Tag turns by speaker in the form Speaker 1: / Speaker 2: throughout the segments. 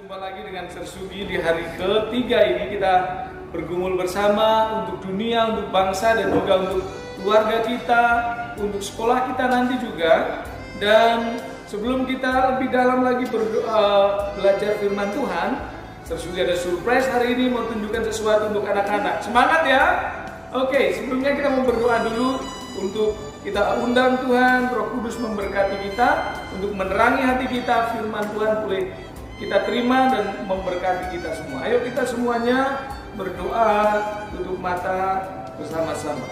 Speaker 1: Jumpa lagi dengan Sersugi di hari ketiga ini. Kita bergumul bersama untuk dunia, untuk bangsa, dan juga untuk keluarga kita, untuk sekolah kita nanti juga. Dan sebelum kita lebih dalam lagi belajar firman Tuhan, Sersugi ada surprise hari ini, mau tunjukkan sesuatu untuk anak-anak. Semangat ya. Oke, sebelumnya kita mau berdoa dulu untuk kita undang Tuhan, Roh Kudus memberkati kita untuk menerangi hati kita. Firman Tuhan boleh kita terima dan memberkati kita semua. Ayo kita semuanya berdoa, tutup mata bersama-sama.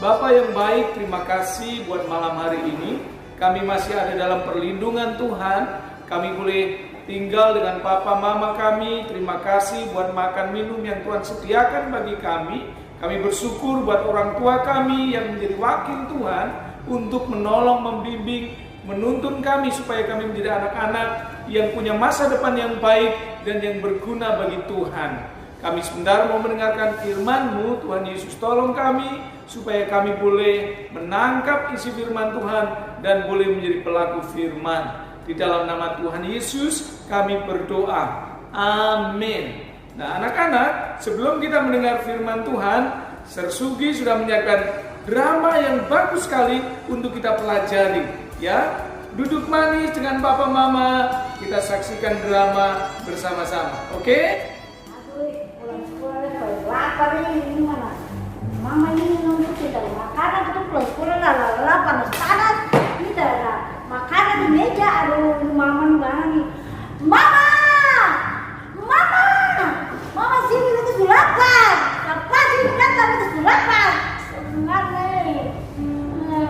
Speaker 1: Bapa yang baik, terima kasih buat malam hari ini. Kami masih ada dalam perlindungan Tuhan. Kami boleh tinggal dengan papa mama kami. Terima kasih buat makan minum yang Tuhan sediakan bagi kami. Kami bersyukur buat orang tua kami yang menjadi wakil Tuhan untuk menolong, membimbing, menuntun kami supaya kami menjadi anak-anak yang punya masa depan yang baik dan yang berguna bagi Tuhan. Kami sebentar mau mendengarkan firman-Mu. Tuhan Yesus, tolong kami supaya kami boleh menangkap isi firman Tuhan dan boleh menjadi pelaku firman. Di dalam nama Tuhan Yesus kami berdoa. Amin. Nah anak-anak, sebelum kita mendengar firman Tuhan, Sersugi sudah menyiapkan drama yang bagus sekali untuk kita pelajari. Ya, duduk manis dengan papa mama, kita saksikan drama bersama-sama. Oke?
Speaker 2: Aduh, pulang sekolah lapar ini mana? Mama ini nunggu kita makanan itu pulang sekolah lapar panas. Kita ada makanan di meja. Aduh, mama nih. Mama sini itu lapar. Lapar sini datang itu lapar. Sebenarnya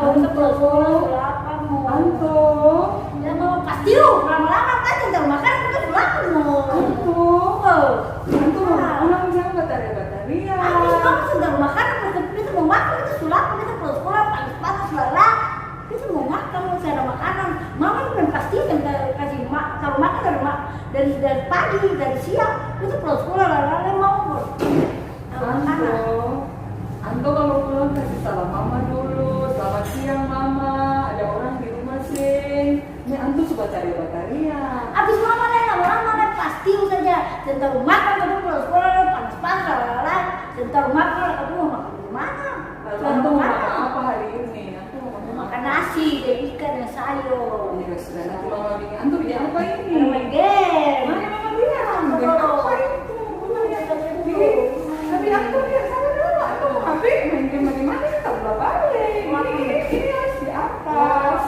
Speaker 2: untuk pulang sekolah lapar mau.
Speaker 3: Anto,
Speaker 2: Ya mau pasti lama-lama kan tinggal makan untuk lapar mau.
Speaker 3: Anto, orang jangan bataria.
Speaker 2: Habis kamu sudah makan, itu mau makan itu sulap, itu pulang sekolah panas lelah, itu mau makan, mau ada makanan. Mama belum pasti yang kasih kalau makan dari pagi, dari siang, itu pulang sekolah lelah mau.
Speaker 3: Anto kalau pulang kasih salam mama dulu. Selamat siang mama, ada orang di rumah sih. Ini Anto suka cari bataria.
Speaker 2: Habis mama pasti saja tentang makan kamu pulang sekolah panas lelah, tentang makan kamu mau makan di mana?
Speaker 3: Anto mau makan apa hari ini? Anto mau
Speaker 2: Makan nasi dan ikan dan sayur.
Speaker 3: Ini sudah nanti mama bikin. Anto bikin apa ini?
Speaker 2: Main game.
Speaker 3: Mana mama bilang? Bikin apa itu? Tapi Anto lihat sana dulu. Anto mau HP main game mana? Tak boleh balik. Ini harus di atas.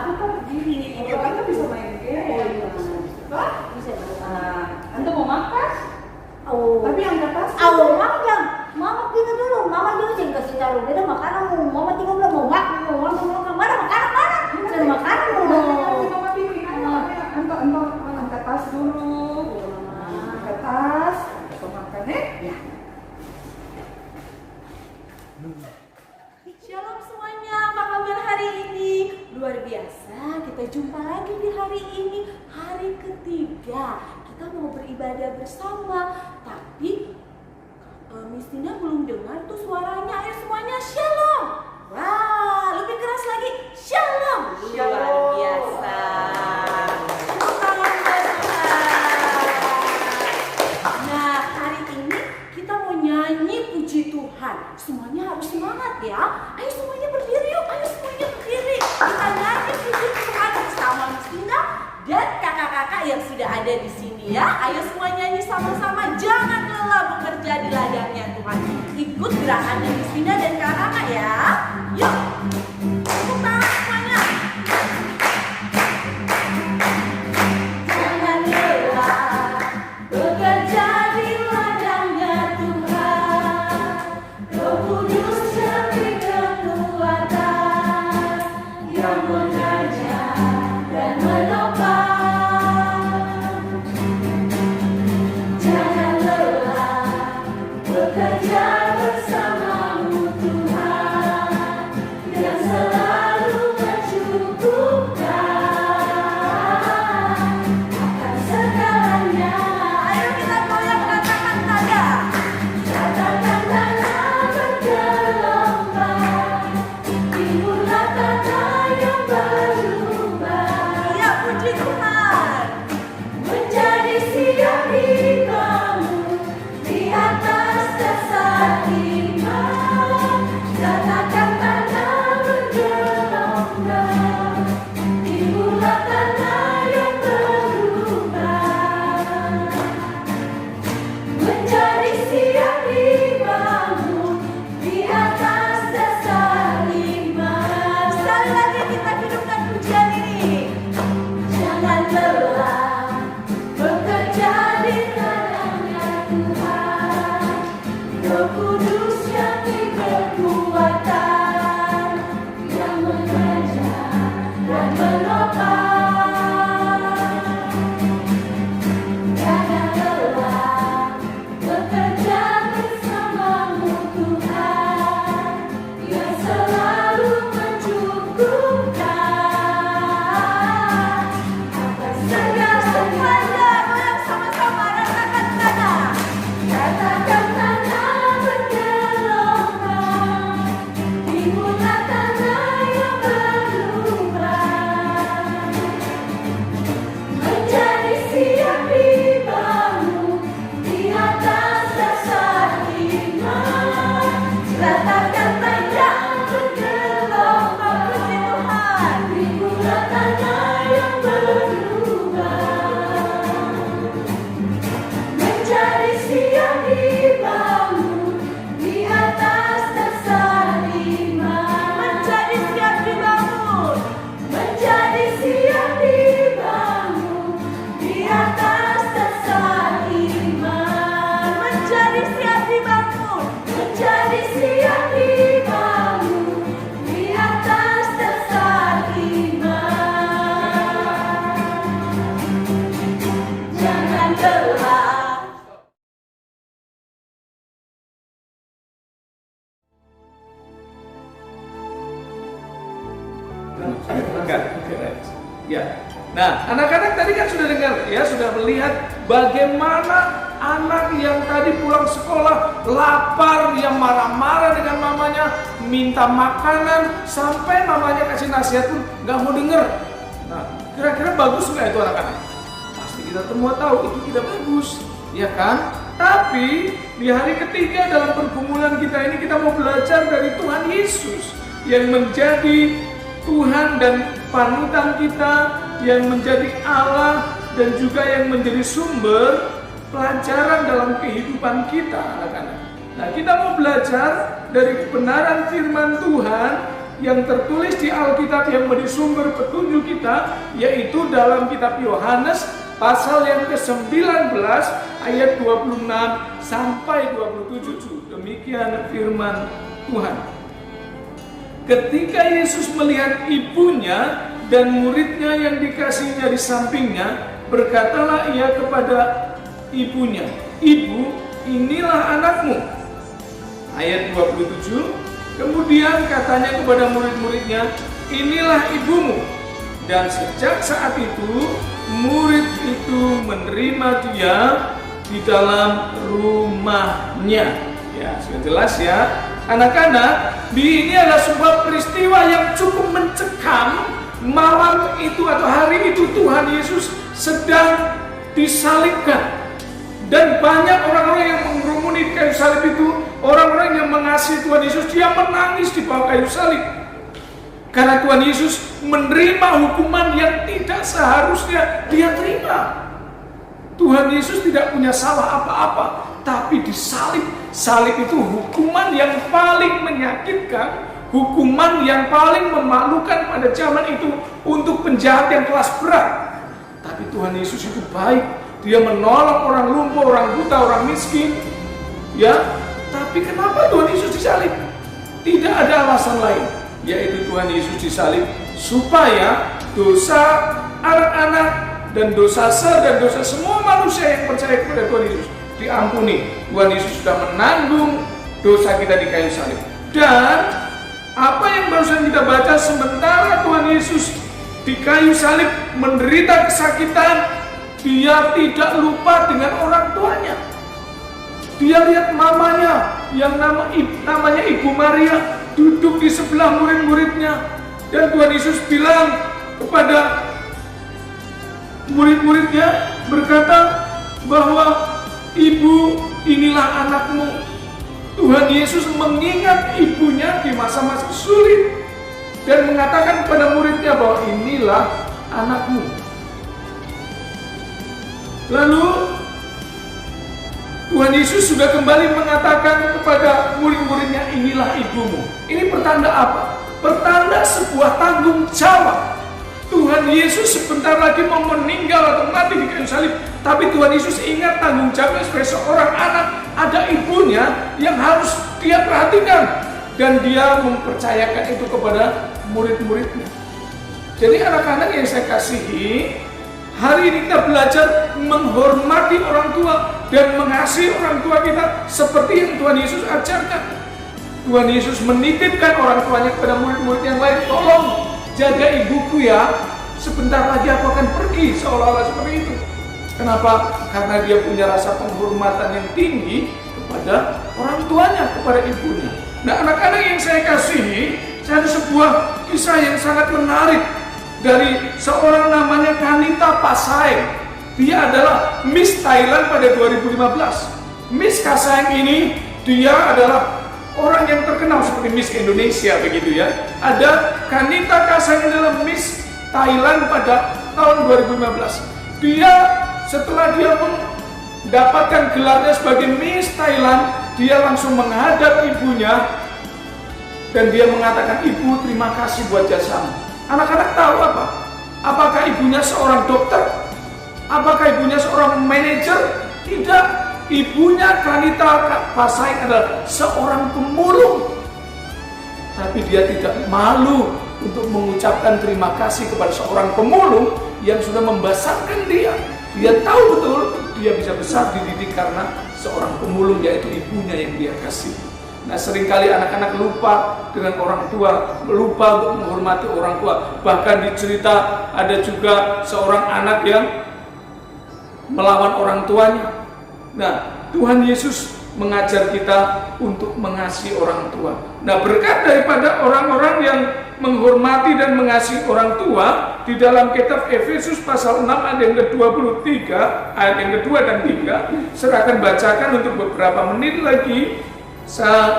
Speaker 3: Kita begini. Kalau Anto bisa main game. Anto mau makan? Tapi yang atas.
Speaker 2: Mama pindah dulu. Mama dulu jangan kasih tahu. Beda makanan. Mama tinggal bilang mau makan. Mana makanan mana? Saya makanan mau.
Speaker 3: Mama pilih. Anto angkat tas dulu. Angkat tas. Anto makan ya.
Speaker 4: Shalom semuanya, apa kabar hari ini? Luar biasa, kita jumpa lagi di hari ini, hari ketiga. Kita mau beribadah bersama, tapi Mistina belum dengar tuh suaranya. Ayo semuanya shalom. Wah, lebih keras lagi, shalom. Luar biasa. Tepuk tangan buat Tuhan. Nah, hari ini kita mau nyanyi puji Tuhan. Semuanya harus semangat ya. Ayo semuanya berdiri yuk. Ayo semuanya berdiri. Kita nyanyi puji Tuhan bersama Mistina dan kakak-kakak yang sudah ada di sini ya. Ayo semua nyanyi sama-sama. Jangan lelah bekerja di ladangnya Tuhan. Ikut gerakannya Mistina dan kakak-kakak ya. Yuk. Tepuk tangan semuanya. Jangan lelah bekerja di ladangnya Tuhan. Roh Kudus memberi kekuatan yang mengajar dan menopang. Jangan lelah bekerja bersamamu Tuhan yang selalu mencukupkan akan segalanya. Ayo kita goyang katakan nada. Katakan nada bergelombang, timbullah kata yang baru.
Speaker 1: Enggak. Ya. Nah, anak-anak tadi kan sudah dengar ya, sudah melihat bagaimana anak yang tadi pulang sekolah lapar, yang marah-marah dengan mamanya, minta makanan, sampai mamanya kasih nasihat pun nggak mau denger. Nah, kira-kira bagus nggak itu anak-anak? Pasti kita semua tahu itu tidak bagus, ya kan? Tapi di hari ketiga dalam pergumulan kita ini, kita mau belajar dari Tuhan Yesus yang menjadi Tuhan dan panutan kita, yang menjadi Allah dan juga yang menjadi sumber pelajaran dalam kehidupan kita, anak-anak. Nah, kita mau belajar dari kebenaran firman Tuhan yang tertulis di Alkitab yang menjadi sumber petunjuk kita, yaitu dalam kitab Yohanes pasal yang ke-19 ayat 26 sampai 27. Demikian firman Tuhan. Ketika Yesus melihat ibunya dan muridnya yang dikasihnya di sampingnya, berkatalah ia kepada ibunya, "Ibu, inilah anakmu." Ayat 27. Kemudian katanya kepada murid-muridnya, "Inilah ibumu." Dan sejak saat itu, murid itu menerima dia di dalam rumahnya. Ya, sudah jelas ya. Anak-anak, ini adalah sebuah peristiwa yang cukup mencekam. Malam itu atau hari itu Tuhan Yesus sedang disalibkan. Dan banyak orang-orang yang mengerumuni kayu salib itu, orang-orang yang mengasihi Tuhan Yesus, dia menangis di bawah kayu salib. Karena Tuhan Yesus menerima hukuman yang tidak seharusnya dia terima. Tuhan Yesus tidak punya salah apa-apa, tapi disalib. Salib itu hukuman yang paling menyakitkan, hukuman yang paling memalukan pada zaman itu untuk penjahat yang kelas berat. Tapi Tuhan Yesus itu baik. Dia menolong orang lumpuh, orang buta, orang miskin. Ya, tapi kenapa Tuhan Yesus disalib? Tidak ada alasan lain, yaitu Tuhan Yesus disalib supaya dosa anak-anak dan dosa dan dosa semua manusia yang percaya kepada Tuhan Yesus diampuni. Tuhan Yesus sudah menanggung dosa kita di kayu salib. Dan apa yang barusan kita baca, sementara Tuhan Yesus di kayu salib menderita kesakitan, dia tidak lupa dengan orang tuanya. Dia lihat mamanya yang namanya Ibu Maria duduk di sebelah murid-muridnya. Dan Tuhan Yesus bilang kepada murid-muridnya, berkata bahwa, "Ibu, inilah anakmu." Tuhan Yesus mengingat ibunya di masa-masa sulit dan mengatakan kepada muridnya bahwa inilah anakmu. Lalu Tuhan Yesus sudah kembali mengatakan kepada murid-muridnya, inilah ibumu. Ini pertanda apa? Pertanda sebuah tanggung jawab. Tuhan Yesus sebentar lagi mau meninggal atau mati di kayu salib, tapi Tuhan Yesus ingat tanggung jawabnya sebagai seorang anak. Ada ibunya yang harus dia perhatikan, dan dia mempercayakan itu kepada murid-muridnya. Jadi anak-anak yang saya kasihi, hari ini kita belajar menghormati orang tua dan mengasihi orang tua kita seperti yang Tuhan Yesus ajarkan. Tuhan Yesus menitipkan orang tuanya kepada murid-murid yang lain, "Tolong jaga ibuku ya, sebentar lagi aku akan pergi," seolah-olah seperti itu. Kenapa? Karena dia punya rasa penghormatan yang tinggi kepada orang tuanya, kepada ibunya. Nah, anak-anak yang saya kasihi, ada sebuah kisah yang sangat menarik dari seorang namanya Kanita Pasai. Dia adalah Miss Thailand pada 2015. Miss Kasang ini, dia adalah orang yang terkenal seperti Miss Indonesia begitu ya. Ada Kanita Kasang adalah Miss Thailand pada tahun 2015. Dia setelah dia mendapatkan gelarnya sebagai Miss Thailand, dia langsung menghadap ibunya dan dia mengatakan, "Ibu, terima kasih buat jasamu." Anak-anak tahu apa? Apakah ibunya seorang dokter? Apakah ibunya seorang manajer? Tidak. Ibunya Kanita Pasai adalah seorang pemulung. Tapi dia tidak malu untuk mengucapkan terima kasih kepada seorang pemulung yang sudah membesarkan dia. Dia tahu betul dia bisa besar dididik karena seorang pemulung, yaitu ibunya yang dia kasih. Nah, seringkali anak-anak lupa dengan orang tua, lupa untuk menghormati orang tua. Bahkan dicerita ada juga seorang anak yang melawan orang tuanya. Nah, Tuhan Yesus mengajar kita untuk mengasihi orang tua. Nah, berkat daripada orang-orang yang menghormati dan mengasihi orang tua, di dalam kitab Efesus pasal 6 ayat yang ke-23, ayat yang kedua dan 3, saya akan bacakan untuk beberapa menit lagi.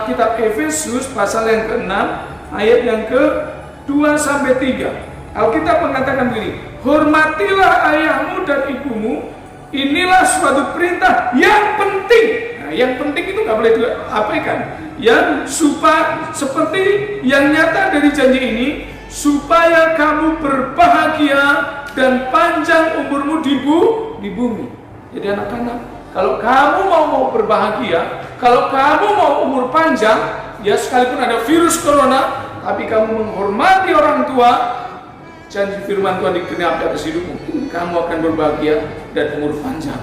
Speaker 1: Kitab Efesus pasal yang ke-6 ayat yang ke-2 sampai 3. Alkitab mengatakan begini, hormatilah ayahmu dan ibumu, inilah suatu perintah yang penting. Nah, yang penting itu nggak boleh diabaikan. Yang seperti yang nyata dari janji ini, supaya kamu berbahagia dan panjang umurmu di bumi. Jadi anak-anak, kalau kamu mau berbahagia, kalau kamu mau umur panjang, ya sekalipun ada virus corona, tapi kamu menghormati orang tua, janji firman Tuhan digenapi atas hidupmu, kamu akan berbahagia dan umur panjang.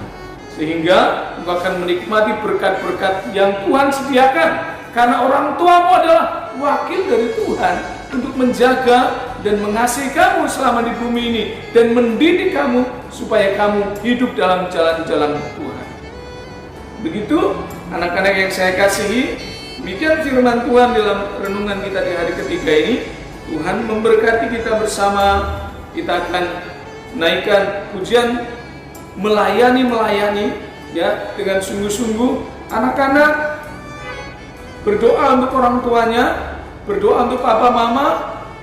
Speaker 1: Sehingga engkau akan menikmati berkat-berkat yang Tuhan sediakan. Karena orang tuamu adalah wakil dari Tuhan untuk menjaga dan mengasihi kamu selama di bumi ini, dan mendidik kamu supaya kamu hidup dalam jalan-jalan Tuhan. Begitu anak-anak yang saya kasihi, demikian firman Tuhan dalam renungan kita di hari ketiga ini. Tuhan memberkati kita bersama. Kita akan naikkan pujian melayani ya dengan sungguh-sungguh. Anak-anak berdoa untuk orang tuanya, berdoa untuk papa mama,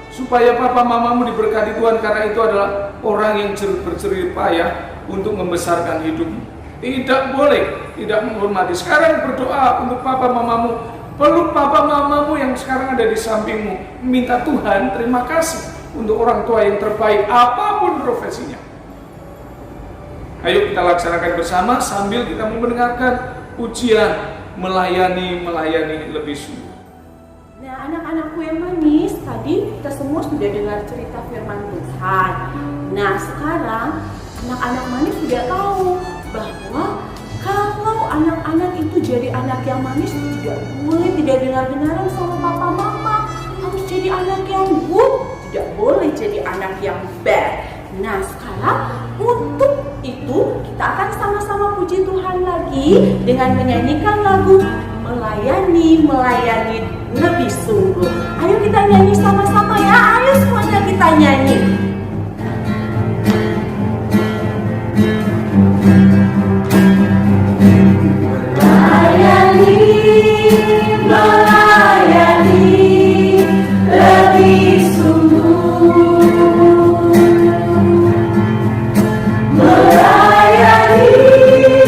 Speaker 1: supaya papa mamamu diberkati Tuhan, karena itu adalah orang yang berjerih payah untuk membesarkan hidupmu. Tidak boleh tidak menghormati. Sekarang berdoa untuk papa mamamu, peluk papa mamamu yang sekarang ada di sampingmu. Minta Tuhan terima kasih untuk orang tua yang terbaik apapun profesinya. Ayo kita laksanakan bersama sambil kita mendengarkan pujian melayani lebih sungguh.
Speaker 4: Nah, anak-anakku yang manis, tadi kita semua sudah dengar cerita firman Tuhan. Nah, sekarang anak-anak manis sudah tahu bahwa kalau anak-anak itu jadi anak yang manis, tidak boleh tidak dengar-dengaran sama papa mama, harus jadi anak yang good, tidak boleh jadi anak yang bad. Nah, sekarang untuk itu kita akan sama-sama puji Tuhan lagi dengan menyanyikan lagu melayani lebih sungguh. Ayo kita nyanyi sama-sama ya. Ayo semuanya kita nyanyi. Melayani lebih sungguh. Melayani lebih sungguh.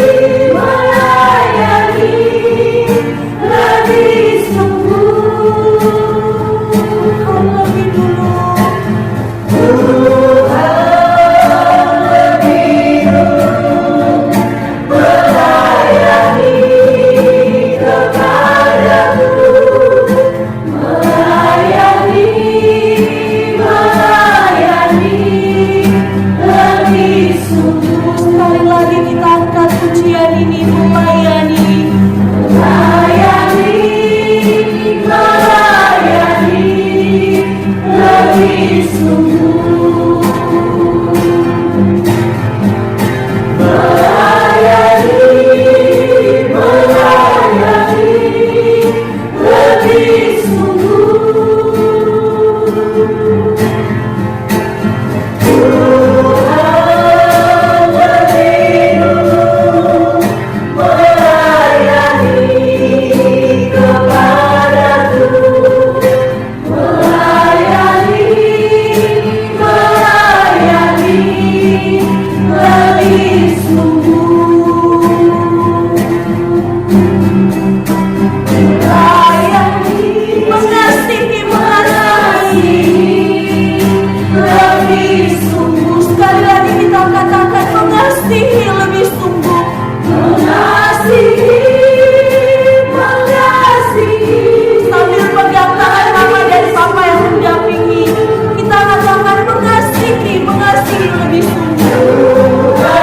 Speaker 4: Tuhan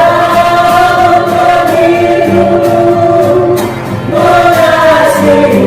Speaker 4: lebih dulu.
Speaker 5: Mengasihi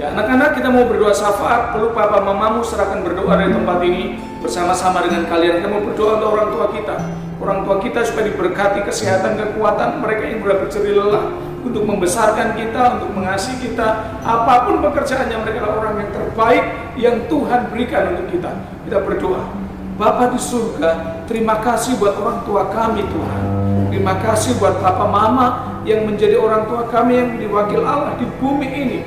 Speaker 1: Ya, anak-anak, kita mau berdoa syafaat. Perlu papa mamamu serahkan berdoa dari tempat ini bersama-sama dengan kalian. Kita mau berdoa untuk orang tua kita. Orang tua kita supaya diberkati kesehatan, kekuatan, mereka yang sudah berjerih lelah untuk membesarkan kita, untuk mengasihi kita. Apapun pekerjaannya, mereka adalah orang yang terbaik yang Tuhan berikan untuk kita. Kita berdoa. Bapa di surga, terima kasih buat orang tua kami Tuhan. Terima kasih buat papa mama yang menjadi orang tua kami yang diwakil Allah di bumi ini.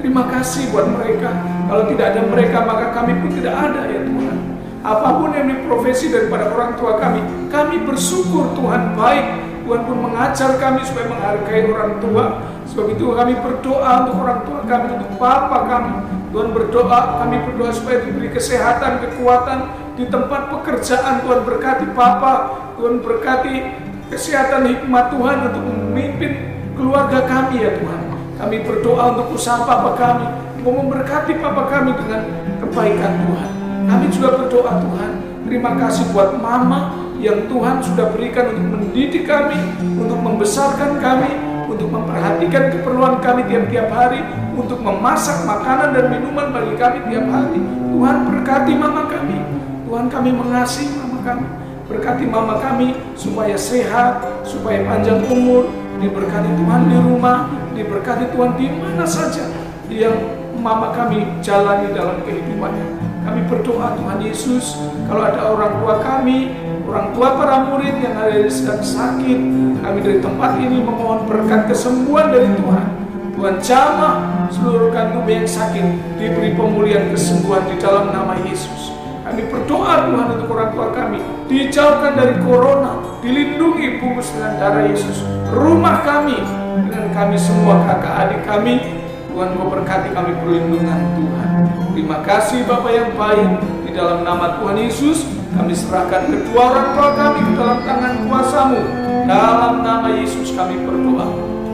Speaker 1: Terima kasih buat mereka. Kalau tidak ada mereka, maka kami pun tidak ada ya Tuhan. Apapun yang diprofesi daripada orang tua kami bersyukur Tuhan baik. Tuhan pun mengajar kami supaya menghargai orang tua. Sebab itu kami berdoa untuk orang tua kami, untuk papa kami. Tuhan kami berdoa supaya diberi kesehatan, kekuatan di tempat pekerjaan. Tuhan berkati papa, Tuhan berkati kesehatan, hikmat Tuhan untuk memimpin keluarga kami ya Tuhan. Kami berdoa untuk usaha papa kami, mau memberkati papa kami dengan kebaikan Tuhan. Kami juga berdoa Tuhan, terima kasih buat mama yang Tuhan sudah berikan untuk mendidik kami, untuk membesarkan kami, untuk memperhatikan keperluan kami tiap-tiap hari, untuk memasak makanan dan minuman bagi kami tiap hari. Tuhan berkati mama kami. Tuhan, kami mengasihi mama kami. Berkati mama kami supaya sehat, supaya panjang umur, diberkati Tuhan di rumah, diberkati Tuhan di mana saja yang mama kami jalani dalam kehidupannya. Kami berdoa Tuhan Yesus, kalau ada orang tua kami, orang tua para murid yang ada sedang sakit, kami dari tempat ini memohon berkat kesembuhan dari Tuhan. Tuhan jamah seluruh tubuh yang sakit, diberi pemulihan kesembuhan di dalam nama Yesus. Kami berdoa Tuhan untuk orang tua kami, dijauhkan dari corona, dilindungi bungkus dengan darah Yesus. Rumah kami, dengan kami semua kakak adik kami, Tuhan mau berkati kami perlindungan Tuhan. Terima kasih Bapa yang baik, di dalam nama Tuhan Yesus, kami serahkan kedua orang tua kami ke dalam tangan kuasa-Mu. Dalam nama Yesus kami berdoa.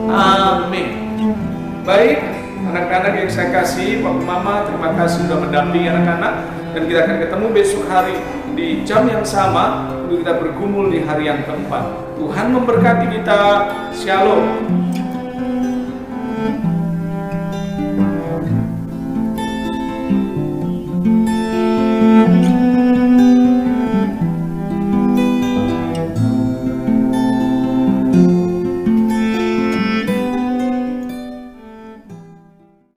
Speaker 1: Amin. Baik, anak-anak yang saya kasih, Papa Mama, terima kasih sudah mendampingi anak-anak. Dan kita akan ketemu besok hari di jam yang sama untuk kita bergumul di hari yang keempat. Tuhan memberkati kita. Shalom.